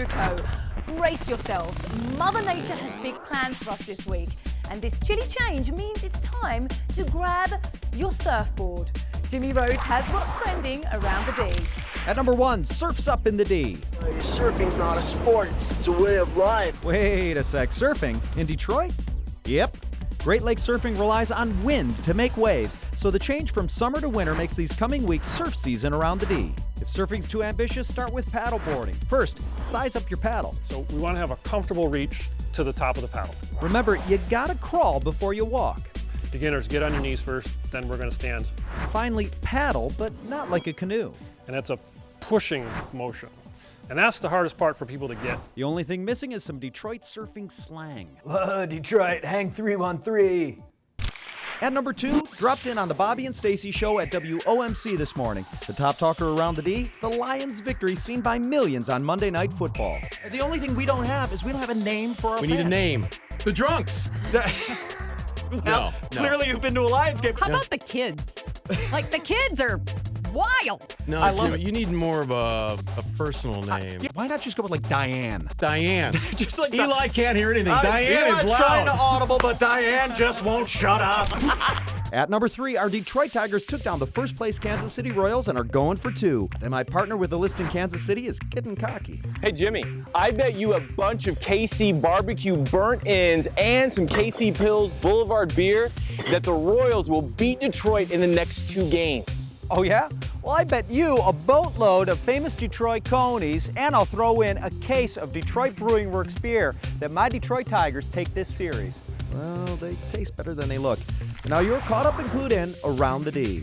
Bruco. Brace yourselves. Mother Nature has big plans for us this week. And this chilly change means it's time to grab your surfboard. Jimmy Rhoades has what's trending around the D. At number 1, surf's up in the D. Surfing's not a sport, it's a way of life. Wait a sec, surfing in Detroit? Yep. Great Lake surfing relies on wind to make waves, so the change from summer to winter makes these coming weeks surf season around the D. If surfing's too ambitious, start with paddleboarding. First, size up your paddle. So we want to have a comfortable reach to the top of the paddle. Remember, you gotta crawl before you walk. Beginners, get on your knees first, then we're going to stand. Finally, paddle, but not like a canoe. And that's a pushing motion. And that's the hardest part for people to get. The only thing missing is some Detroit surfing slang. Detroit, hang 313. At number 2, dropped in on the Bobby and Stacy show at WOMC this morning. The top talker around the D, the Lions' victory seen by millions on Monday Night Football. The only thing we don't have is we don't have a name for our We need a name. The Drunks. No. Clearly you've been to a Lions game. How about the kids? Like, the kids are wild. No, I love Jim, it. you need more of a personal name. Why not just go with like Diane? Diane. Just like Eli can't hear anything. Diane Eli's is loud. trying to audible, but Diane just won't shut up. At number 3, our Detroit Tigers took down the first place Kansas City Royals and are going for 2. And my partner with the list in Kansas City is getting cocky. Hey, Jimmy, I bet you a bunch of KC barbecue burnt ends and some KC Pills Boulevard beer that the Royals will beat Detroit in the next 2 games. Oh, yeah? Well, I bet you a boatload of famous Detroit Conies, and I'll throw in a case of Detroit Brewing Works beer that my Detroit Tigers take this series. Well, they taste better than they look. Now you're caught up and clued in around the D.